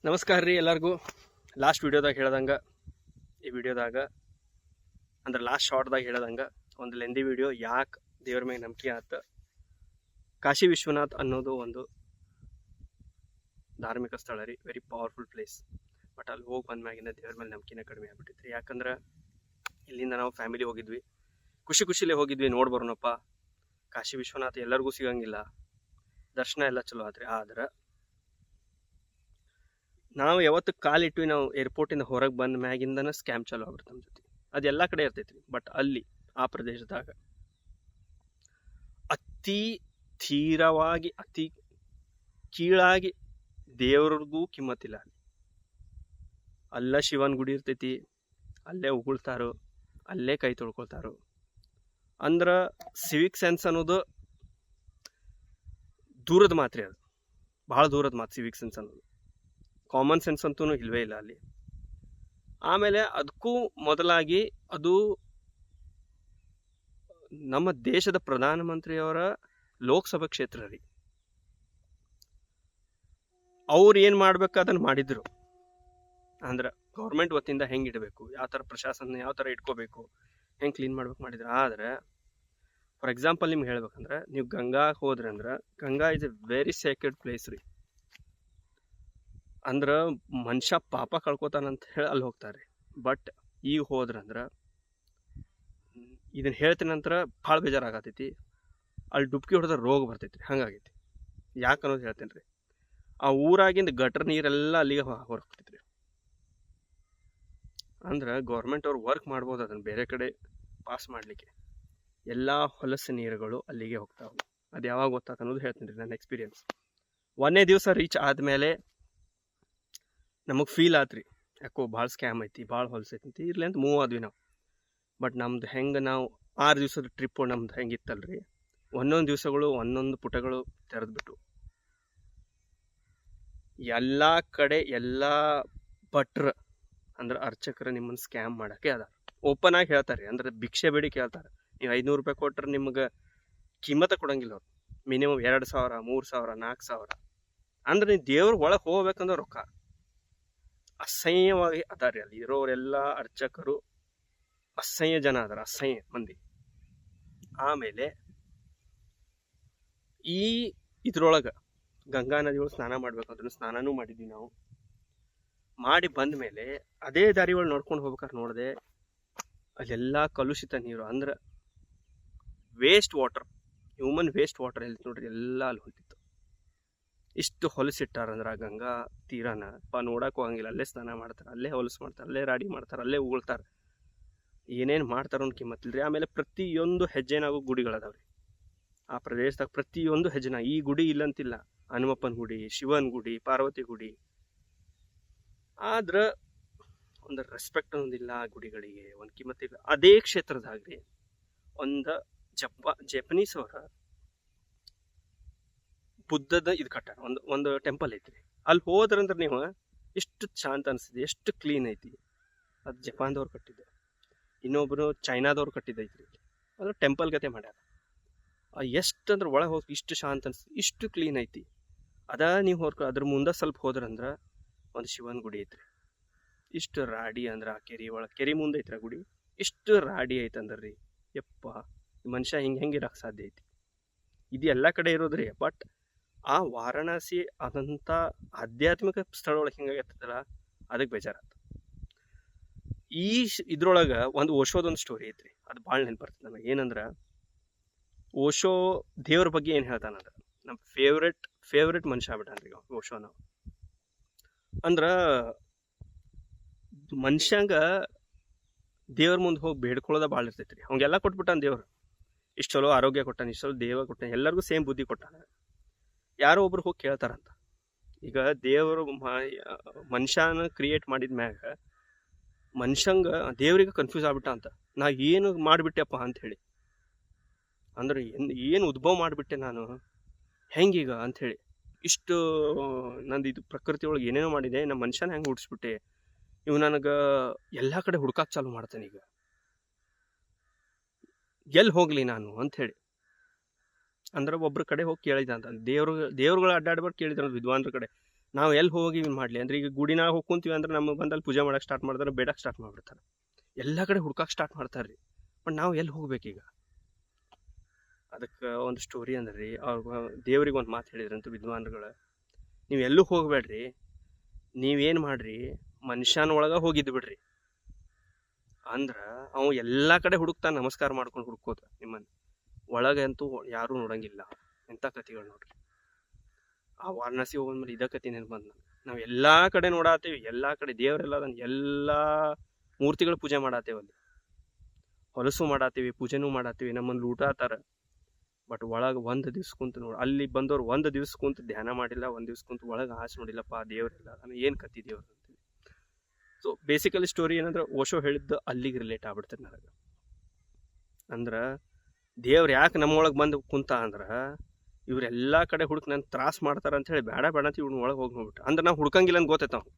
ನಮಸ್ಕಾರ ರೀ ಎಲ್ಲರಿಗೂ. ಲಾಸ್ಟ್ ವಿಡಿಯೋದಾಗ ಹೇಳ್ದಂಗೆ ಈ ವಿಡಿಯೋದಾಗ ಅಂದ್ರೆ ಲಾಸ್ಟ್ ಶಾರ್ಟ್ದಾಗ ಹೇಳ್ದಂಗೆ ಒಂದು ಲೆಂದಿ ವಿಡಿಯೋ ಯಾಕೆ ದೇವ್ರ ಮೇಲೆ ನಂಬಿಕೆ ಆತ. ಕಾಶಿ ವಿಶ್ವನಾಥ್ ಅನ್ನೋದು ಒಂದು ಧಾರ್ಮಿಕ ಸ್ಥಳ ರೀ, ವೆರಿ ಪವರ್ಫುಲ್ ಪ್ಲೇಸ್. ಬಟ್ ಅಲ್ಲಿ ಹೋಗಿ ಬಂದ್ಮ್ಯಾಗಿನ ದೇವ್ರ ಮೇಲೆ ನಂಬಿಕೆನೇ ಕಡಿಮೆ ಆಗ್ಬಿಟ್ಟಿತ್ತು ರೀ. ಯಾಕಂದ್ರೆ ಇಲ್ಲಿಂದ ನಾವು ಫ್ಯಾಮಿಲಿ ಹೋಗಿದ್ವಿ, ಖುಷಿಲೇ ಹೋಗಿದ್ವಿ, ನೋಡಿ ಬರೋಣಪ್ಪ. ಕಾಶಿ ವಿಶ್ವನಾಥ ಎಲ್ಲರಿಗೂ ಸಿಗಂಗಿಲ್ಲ, ದರ್ಶನ ಎಲ್ಲ ಚಲೋ ಆದ್ರಿ. ಆದ್ರೆ ನಾವು ಯಾವತ್ತು ಕಾಲಿಟ್ವಿ, ನಾವು ಏರ್ಪೋರ್ಟಿಂದ ಹೊರಗೆ ಬಂದ ಮ್ಯಾಗಿಂದನ ಸ್ಕ್ಯಾಮ್ ಚಾಲು ಆಗ್ಬಿಡ್ತು ನಮ್ಮ ಜೊತೆ. ಅದು ಎಲ್ಲ ಕಡೆ ಇರ್ತೈತ್ರಿ, ಬಟ್ ಅಲ್ಲಿ ಆ ಪ್ರದೇಶದಾಗ ಅತಿ ತೀರವಾಗಿ ಅತಿ ಕೀಳಾಗಿ ದೇವ್ರಿಗೂ ಕಿಮ್ಮತ್ತಿಲ್ಲ. ಅಲ್ಲ ಶಿವನ್ ಗುಡಿ ಇರ್ತೈತಿ, ಅಲ್ಲೇ ಉಗುಳ್ತಾರೋ, ಅಲ್ಲೇ ಕೈ ತೊಳ್ಕೊಳ್ತಾರೋ. ಅಂದ್ರೆ ಸಿವಿಕ್ ಸೆನ್ಸ್ ಅನ್ನೋದು ದೂರದ ಮಾತ್ರಿ, ಅದು ಭಾಳ ದೂರದ ಮಾತು. ಸಿವಿಕ್ ಸೆನ್ಸ್ ಅನ್ನೋದು ಕಾಮನ್ ಸೆನ್ಸ್ ಅಂತೂ ಇಲ್ವೇ ಇಲ್ಲ ಅಲ್ಲಿ. ಆಮೇಲೆ ಅದಕ್ಕೂ ಮೊದಲಾಗಿ ಅದು ನಮ್ಮ ದೇಶದ ಪ್ರಧಾನಮಂತ್ರಿಯವರ ಲೋಕಸಭಾ ಕ್ಷೇತ್ರ ರೀ. ಅವ್ರು ಏನು ಮಾಡ್ಬೇಕು ಅದನ್ನು ಮಾಡಿದ್ರು. ಅಂದ್ರೆ ಗೌರ್ಮೆಂಟ್ ವತಿಯಿಂದ ಹೆಂಗೆ ಇಡಬೇಕು, ಯಾವ ಥರ ಪ್ರಶಾಸನ ಯಾವ ಥರ ಇಟ್ಕೋಬೇಕು, ಹೆಂಗೆ ಕ್ಲೀನ್ ಮಾಡ್ಬೇಕು ಮಾಡಿದ್ರು. ಆದರೆ ಫಾರ್ ಎಕ್ಸಾಂಪಲ್ ನಿಮ್ಗೆ ಹೇಳ್ಬೇಕಂದ್ರೆ, ನೀವು ಗಂಗಾ ಹೋದ್ರಿ ಅಂದ್ರೆ, Ganga is A very Sacred place ರೀ. ಅಂದ್ರೆ ಮನುಷ್ಯ ಪಾಪ ಕಳ್ಕೊತಾನಂತ ಹೇಳಿ ಅಲ್ಲಿ ಹೋಗ್ತಾರೆ. ಬಟ್ ಈಗ ಹೋದ್ರಂದ್ರೆ, ಇದನ್ನು ಹೇಳ್ತೀನಿ ನಂತರ ಭಾಳ ಬೇಜಾರಾಗತೈತಿ. ಅಲ್ಲಿ ಡುಬ್ಕಿ ಹೊಡೆದ್ರೆ ರೋಗ ಬರ್ತೈತಿ, ಹಂಗಾಗೈತಿ. ಯಾಕೆ ಅನ್ನೋದು ಹೇಳ್ತೇನೆ ರೀ. ಆ ಊರಾಗಿಂದ ಗಟರ್ ನೀರೆಲ್ಲ ಅಲ್ಲಿಗೆ ಹೊರಗ್ತೈತಿ ರೀ. ಅಂದ್ರೆ ಗೌರ್ಮೆಂಟ್ ಅವ್ರು ವರ್ಕ್ ಮಾಡ್ಬೋದು ಅದನ್ನು ಬೇರೆ ಕಡೆ ಪಾಸ್ ಮಾಡಲಿಕ್ಕೆ. ಎಲ್ಲ ಹೊಲಸು ನೀರುಗಳು ಅಲ್ಲಿಗೆ ಹೋಗ್ತಾವೆ. ಅದು ಯಾವಾಗ ಗೊತ್ತಾತ ಅನ್ನೋದು ಹೇಳ್ತೀನಿ ರೀ, ನನ್ನ ಎಕ್ಸ್ಪೀರಿಯನ್ಸ್. ಒಂದೇ ದಿವಸ ರೀಚ್ ಆದಮೇಲೆ ನಮಗೆ ಫೀಲ್ ಆತ್ರಿ, ಯಾಕೋ ಭಾಳ ಸ್ಕ್ಯಾಮ್ ಐತಿ, ಭಾಳ ಹೊಲಸೈತಿ, ಇರ್ಲಿ ಅಂತ ಮೂವ್ ಆದ್ವಿ ನಾವು. ಬಟ್ ನಮ್ದು ಹೆಂಗೆ ನಾವು 6 ದಿವಸದ ಟ್ರಿಪ್ಪು ನಮ್ದು ಹೆಂಗಿತ್ತಲ್ರಿ, ಒಂದೊಂದು ದಿವಸಗಳು ಒಂದೊಂದು ಪುಟಗಳು ತೆರೆದ್ಬಿಟ್ಟು ಎಲ್ಲ ಕಡೆ ಎಲ್ಲ ಭಟ್ರು ಅಂದ್ರೆ ಅರ್ಚಕರು ನಿಮ್ಮನ್ನು ಸ್ಕ್ಯಾಮ್ ಮಾಡೋಕ್ಕೆ ಅದ. ಓಪನ್ ಆಗಿ ಹೇಳ್ತಾರೆ, ಅಂದ್ರೆ ಭಿಕ್ಷೆ ಬೇಡಿ ಕೇಳ್ತಾರೆ. ನೀವು 500 ರೂಪಾಯಿ ಕೊಟ್ಟರೆ ನಿಮ್ಗೆ ಕಿಮ್ಮತ್ತ ಕೊಡಂಗಿಲ್ಲ ಅವ್ರು. ಮಿನಿಮಮ್ 2000, 3000, 4000. ಅಂದ್ರೆ ನೀವು ದೇವ್ರ ಒಳಗೆ ಹೋಗ್ಬೇಕಂದ್ರೆ ರೊಕ್ಕ. ಅಸಹ್ಯವಾಗಿ ಅದಾರಿ ಅಲ್ಲಿ ಇರೋರೆಲ್ಲ ಅರ್ಚಕರು. ಅಸಹ್ಯ ಜನ ಅದಾರ, ಅಸಹ್ಯ ಮಂದಿ. ಆಮೇಲೆ ಈ ಇದ್ರೊಳಗೆ ಗಂಗಾ ನದಿ ಒಳಗೆ ಸ್ನಾನ ಮಾಡ್ಬೇಕಂದ್ರೆ ಸ್ನಾನನೂ ಮಾಡಿದ್ವಿ ನಾವು. ಮಾಡಿ ಬಂದ ಮೇಲೆ ಅದೇ ದಾರಿ ಒಳಗೆ ನೋಡ್ಕೊಂಡು ಹೋಗ್ಬೇಕಾದ್ರೆ ನೋಡಿದೆ, ಅಲ್ಲೆಲ್ಲ ಕಲುಷಿತ ನೀರು. ಅಂದ್ರೆ waste water, human waste water ಎಲ್ಲಿ ನೋಡ್ರಿ ಎಲ್ಲ ಅಲ್ಲಿ ಹೊಂಟಿತ್ತು. ಇಷ್ಟು ಹೊಲಸಿಟ್ಟಾರಂದ್ರೆ ಆ ಗಂಗಾ ತೀರನ ನೋಡಕ್ಕೆ ಹೋಗಂಗಿಲ್ಲ. ಅಲ್ಲೇ ಸ್ನಾನ ಮಾಡ್ತಾರೆ, ಅಲ್ಲೇ ಹೊಲಸು ಮಾಡ್ತಾರೆ, ಅಲ್ಲೇ ರಾಡಿ ಮಾಡ್ತಾರೆ, ಅಲ್ಲೇ ಉಗುಳ್ತಾರೆ. ಏನೇನು ಮಾಡ್ತಾರೋ ಅಂತ ಕಿಮ್ಮತ್ತಿಲ್ರಿ. ಆಮೇಲೆ ಪ್ರತಿಯೊಂದು ಹೆಜ್ಜೆನಾಗೂ ಗುಡಿಗಳದಾವ್ರಿ ಆ ಪ್ರದೇಶದಾಗ. ಪ್ರತಿಯೊಂದು ಹೆಜ್ಜೆನ ಈ ಗುಡಿ ಇಲ್ಲಂತಿಲ್ಲ, ಹನುಮಪ್ಪನ ಗುಡಿ, ಶಿವನ್ ಗುಡಿ, ಪಾರ್ವತಿ ಗುಡಿ. ಆದ್ರೆ ಒಂದು ರೆಸ್ಪೆಕ್ಟ್ ಅನ್ನೋದಿಲ್ಲ ಆ ಗುಡಿಗಳಿಗೆ, ಒಂದು ಕಿಮ್ಮತ್ತಿಲ್ಲ. ಅದೇ ಕ್ಷೇತ್ರದಾಗ್ರಿ ಒಂದು ಜಪನೀಸ್ ಅವರ ಬುದ್ಧದ ಇದು ಕಟ್ಟಾರ, ಒಂದು ಟೆಂಪಲ್ ಐತ್ರಿ. ಅಲ್ಲಿ ಹೋದ್ರಂದ್ರೆ ನೀವು ಎಷ್ಟು ಶಾಂತ ಅನಿಸ್ತದೆ, ಎಷ್ಟು ಕ್ಲೀನ್ ಐತಿ. ಅದು ಜಪಾನ್ದವ್ರು ಕಟ್ಟಿದ್ದು, ಇನ್ನೊಬ್ರು ಚೈನಾದವ್ರು ಕಟ್ಟಿದ್ದೈತ್ರಿ. ಅದು ಟೆಂಪಲ್ ಗತೆ ಮಾಡ್ಯಾರ. ಎಷ್ಟು ಅಂದ್ರೆ ಒಳಗೆ ಹೋಗಿ ಇಷ್ಟು ಶಾಂತ ಅನಿಸ್ತದೆ, ಇಷ್ಟು ಕ್ಲೀನ್ ಐತಿ. ನೀವು ಅದ್ರ ಮುಂದೆ ಸ್ವಲ್ಪ ಹೋದ್ರಂದ್ರೆ ಒಂದು ಶಿವನ್ ಗುಡಿ ಐತ್ರಿ. ಇಷ್ಟು ರಾಡಿ ಅಂದ್ರೆ ಆ ಕೆರೆ ಒಳಗೆ, ಕೆರೆ ಮುಂದೆ ಐತ್ರಿ ಆ ಗುಡಿ. ಇಷ್ಟು ರಾಡಿ ಐತಂದ್ರೆ ರೀ, ಯಪ್ಪ, ಮನುಷ್ಯ ಹೆಂಗೆ ಇರಕ್ಕೆ ಸಾಧ್ಯ ಐತಿ? ಇದು ಎಲ್ಲ ಕಡೆ ಇರೋದ್ರಿ. ಬಟ್ ಆ ವಾರಣಾಸಿ ಅದಂಥ ಆಧ್ಯಾತ್ಮಿಕ ಸ್ಥಳ ಒಳಗೆ ಹಿಂಗಾಗತ್ತಲ್ಲ, ಅದಕ್ಕೆ ಬೇಜಾರಾಯ್ತು. ಈ ಇದ್ರೊಳಗೆ ಒಂದು ಓಶೋದೊಂದು ಸ್ಟೋರಿ ಐತ್ರಿ, ಅದು ಭಾಳ ನೆನಪು ಬರ್ತದೆ ನನಗೆ. ಏನಂದ್ರೆ, ಓಶೋ ದೇವ್ರ ಬಗ್ಗೆ ಏನು ಹೇಳ್ತಾನಂದ್ರೆ, ನಮ್ಮ ಫೇವ್ರೆಟ್ ಮನುಷ್ಯ ಆಗ್ಬಿಟ್ಟಾನ್ರಿ ಓಶೋ. ನಾವು ಅಂದ್ರೆ ಮನುಷ್ಯಂಗ ದೇವ್ರ ಮುಂದೆ ಹೋಗಿ ಬೇಡ್ಕೊಳ್ಳೋದ ಭಾಳ ಇರ್ತೈತ್ರಿ. ಅವಂಗೆಲ್ಲ ಕೊಟ್ಬಿಟ್ಟಾನ ದೇವ್ರು. ಇಷ್ಟು ಚಲೋ ಆರೋಗ್ಯ ಕೊಟ್ಟಾನ, ಇಷ್ಟು ಚಲೋ ದೇವ ಕೊಟ್ಟಾನ, ಎಲ್ಲರಿಗೂ ಸೇಮ್ ಬುದ್ಧಿ ಕೊಟ್ಟಾನ. ಯಾರೋ ಒಬ್ರು ಹೋಗಿ ಕೇಳ್ತಾರಂತ. ಈಗ ದೇವರು ಮನುಷ್ಯನ ಕ್ರಿಯೇಟ್ ಮಾಡಿದ ಮ್ಯಾಗ ಮನುಷ್ಯಂಗ ದೇವ್ರಿಗೆ ಕನ್ಫ್ಯೂಸ್ ಆಗ್ಬಿಟ್ಟ ಅಂತ. ನಾ ಏನು ಮಾಡಿಬಿಟ್ಟೆಪ್ಪ ಅಂತ ಹೇಳಿ, ಅಂದ್ರೆ ಏನು ಉದ್ಭವ ಮಾಡಿಬಿಟ್ಟೆ ನಾನು, ಹೆಂಗೀಗ ಅಂಥೇಳಿ. ಇಷ್ಟು ನಂದು ಇದು ಪ್ರಕೃತಿ ಒಳಗೆ ಏನೇನೋ ಮಾಡಿದೆ, ನಮ್ಮ ಮನುಷ್ಯನ ಹೆಂಗೆ ಹುಡ್ಸ್ಬಿಟ್ಟೆ, ಇವು ನನಗೆ ಎಲ್ಲ ಕಡೆ ಹುಡ್ಕಾಕ್ ಚಾಲು ಮಾಡ್ತಾನೆ. ಈಗ ಎಲ್ಲಿ ಹೋಗ್ಲಿ ನಾನು ಅಂಥೇಳಿ. ಅಂದ್ರೆ ಒಬ್ರ ಕಡೆ ಹೋಗಿ ಕೇಳಿದ ಅಂತ, ದೇವ್ರುಗಳು ಅಡ್ಡಾಡ್ಬಾರ್ದು ಕೇಳಿದ್ರು ವಿದ್ವಾನ್ರ ಕಡೆ. ನಾವು ಎಲ್ಲಿ ಹೋಗಿ ಮಾಡಲಿ ಅಂದ್ರೆ ಈಗ ಗುಡಿನಾಗ ಹೋಗಿ ಕುಂತೀವಿ ಅಂದ್ರೆ ನಮಗೆ ಬಂದಲ್ಲಿ ಪೂಜೆ ಮಾಡಕ್ಕೆ ಸ್ಟಾರ್ಟ್ ಮಾಡಿದ್ರೆ ಬೇಡಕ್ಕೆ ಸ್ಟಾರ್ಟ್ ಮಾಡಿಬಿಡ್ತಾರೆ. ಎಲ್ಲ ಕಡೆ ಹುಡ್ಕಕ್ಕೆ ಸ್ಟಾರ್ಟ್ ಮಾಡ್ತಾರೆ ರೀ. ಬಟ್ ನಾವು ಎಲ್ಲಿ ಹೋಗ್ಬೇಕೀಗ? ಅದಕ್ಕೆ ಒಂದು ಸ್ಟೋರಿ ಅಂದ್ರೆ ರೀ, ಅವ್ರಿಗೆ ದೇವ್ರಿಗೆ ಒಂದು ಮಾತು ಹೇಳಿದ್ರಂತ ವಿದ್ವಾನ್ಗಳು, ನೀವು ಎಲ್ಲೂ ಹೋಗ್ಬೇಡ್ರಿ, ನೀವೇನು ಮಾಡ್ರಿ ಮನುಷ್ಯನ ಒಳಗೆ ಹೋಗಿದ್ದು ಬಿಡ್ರಿ. ಅಂದ್ರೆ ಅವ ಎಲ್ಲ ಕಡೆ ಹುಡುಕ್ತಾನೆ, ನಮಸ್ಕಾರ ಮಾಡ್ಕೊಂಡು ಹುಡುಕೋತ ನಿಮ್ಮನ್ನು. ಒಳಗೆ ಅಂತೂ ಯಾರೂ ನೋಡಂಗಿಲ್ಲ. ಎಂಥ ಕಥೆಗಳು ನೋಡ್ರಿ. ಆ ವಾರಣಾಸಿ ಹೋಗೋದ್ಮೇಲೆ ಇದೇ ಕತೆ ನೆನಪು ಬಂದು ನಾವು ಎಲ್ಲ ಕಡೆ ನೋಡಾತೇವಿ, ಎಲ್ಲ ಕಡೆ ದೇವರೆಲ್ಲ ಅದನ್ನು ಎಲ್ಲ ಮೂರ್ತಿಗಳು ಪೂಜೆ ಮಾಡಾತೇವೆ ಅಲ್ಲಿ, ಹೊಲಸು ಮಾಡಾತೀವಿ, ಪೂಜೆನೂ ಮಾಡಾತೀವಿ, ನಮ್ಮನ್ನು ಲೂಟಾತಾರ. ಬಟ್ ಒಳಗೆ ಒಂದು ದಿವ್ಸ ಕುಂತು ನೋಡಿ, ಅಲ್ಲಿ ಬಂದವ್ರು ಒಂದು ದಿವ್ಸ ಕುಂತು ಧ್ಯಾನ ಮಾಡಿಲ್ಲ, ಒಂದು ದಿವ್ಸ ಕುಂತು ಒಳಗೆ ಆಸೆ ನೋಡಿಲ್ಲಪ್ಪ ದೇವರೆಲ್ಲ ನಾನು ಏನು ಕತ್ತಿ ದೇವ್ರು ಅಂತೇಳಿ. ಸೊ ಬೇಸಿಕಲಿ ಸ್ಟೋರಿ ಏನಂದ್ರೆ ಓಶೋ ಹೇಳಿದ್ದು ಅಲ್ಲಿಗೆ ರಿಲೇಟ್ ಆಗ್ಬಿಡ್ತದೆ ನನಗೆ. ಅಂದ್ರೆ ದೇವ್ರು ಯಾಕೆ ನಮ್ಮೊಳಗೆ ಬಂದು ಕುಂತ ಅಂದ್ರೆ ಇವರೆಲ್ಲ ಕಡೆ ಹುಡುಕ್ ನಾನು ತ್ರಾಸ ಮಾಡ್ತಾರೆ ಅಂತ ಹೇಳಿ ಬೇಡ ಬೇಡ ಅಂತ ಇವ್ನ ಒಳಗೆ ಹೋಗಿ ನೋಡ್ಬಿಟ್ಟು ಅಂದ್ರೆ ನಾವು ಹುಡ್ಕಂಗಿಲ್ಲ ಅಂತ ಗೊತ್ತೈತೆ. ನಾವು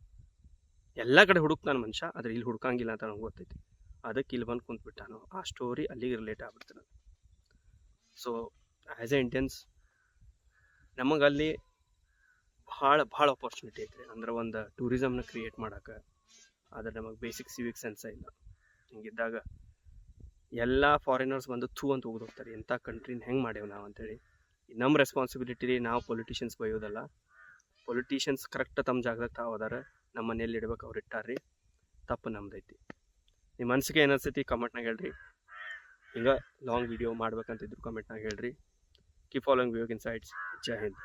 ಎಲ್ಲ ಕಡೆ ಹುಡುಕ್ತಾನೆ ಮನುಷ್ಯ, ಆದ್ರೆ ಇಲ್ಲಿ ಹುಡ್ಕಂಗಿಲ್ಲ ಅಂತ ನಮ್ಗೆ ಗೊತ್ತೈತಿ. ಅದಕ್ಕೆ ಇಲ್ಲಿ ಬಂದು ಕುಂತ್ಬಿಟ್ಟಾನು. ಆ ಸ್ಟೋರಿ ಅಲ್ಲಿಗೆ ರಿಲೇಟ್ ಆಗ್ಬಿಡ್ತದೆ. ಸೊ ಆ್ಯಸ್ ಎ ಇಂಡಿಯನ್ಸ್ ನಮಗೆ ಅಲ್ಲಿ ಭಾಳ ಆಪರ್ಚುನಿಟಿ ಐತ್ರಿ. ಅಂದ್ರೆ ಒಂದು ಟೂರಿಸಮ್ನ ಕ್ರಿಯೇಟ್ ಮಾಡೋಕೆ. ಆದರೆ ನಮಗೆ ಬೇಸಿಕ್ ಸಿವಿಕ್ ಸೆನ್ಸ ಇಲ್ಲ. ಹಿಂಗಿದ್ದಾಗ ಎಲ್ಲ ಫಾರಿನರ್ಸ್ ಬಂದು ಥೂ ಅಂತ ಹೋಗ್ತಾರೆ, ಎಂಥ ಕಂಟ್ರಿನ ಹೆಂಗೆ ಮಾಡೇವು ನಾವು ಅಂತೇಳಿ. ನಮ್ಮ ರೆಸ್ಪಾನ್ಸಿಬಿಲಿಟಿ ರೀ. ನಾವು ಪೊಲಿಟಿಷಿಯನ್ಸ್ ಬೈಯೋದಲ್ಲ. ಪೊಲಿಟಿಷಿಯನ್ಸ್ ಕರೆಕ್ಟ್ ತಮ್ಮ ಜಾಗದಾಗ ತಾವು ಅದಾರ, ನಮ್ಮ ಮನೇಲಿ ಇಡ್ಬೇಕು, ಅವ್ರು ಇಟ್ಟಾರ್ರಿ. ತಪ್ಪು ನಮ್ದೈತಿ. ನಿಮ್ಮ ಮನಸ್ಸಿಗೆ ಏನಿಸ್ತೈತಿ ಕಮೆಂಟ್ನಾಗ ಹೇಳ್ರಿ. ಹಿಂಗೆ ಲಾಂಗ್ ವಿಡಿಯೋ ಮಾಡ್ಬೇಕಂತಿದ್ರು ಕಮೆಂಟ್ನಾಗ ಹೇಳ್ರಿ. Keep following Viyog insights. ಜೈ ಹಿಂದ್.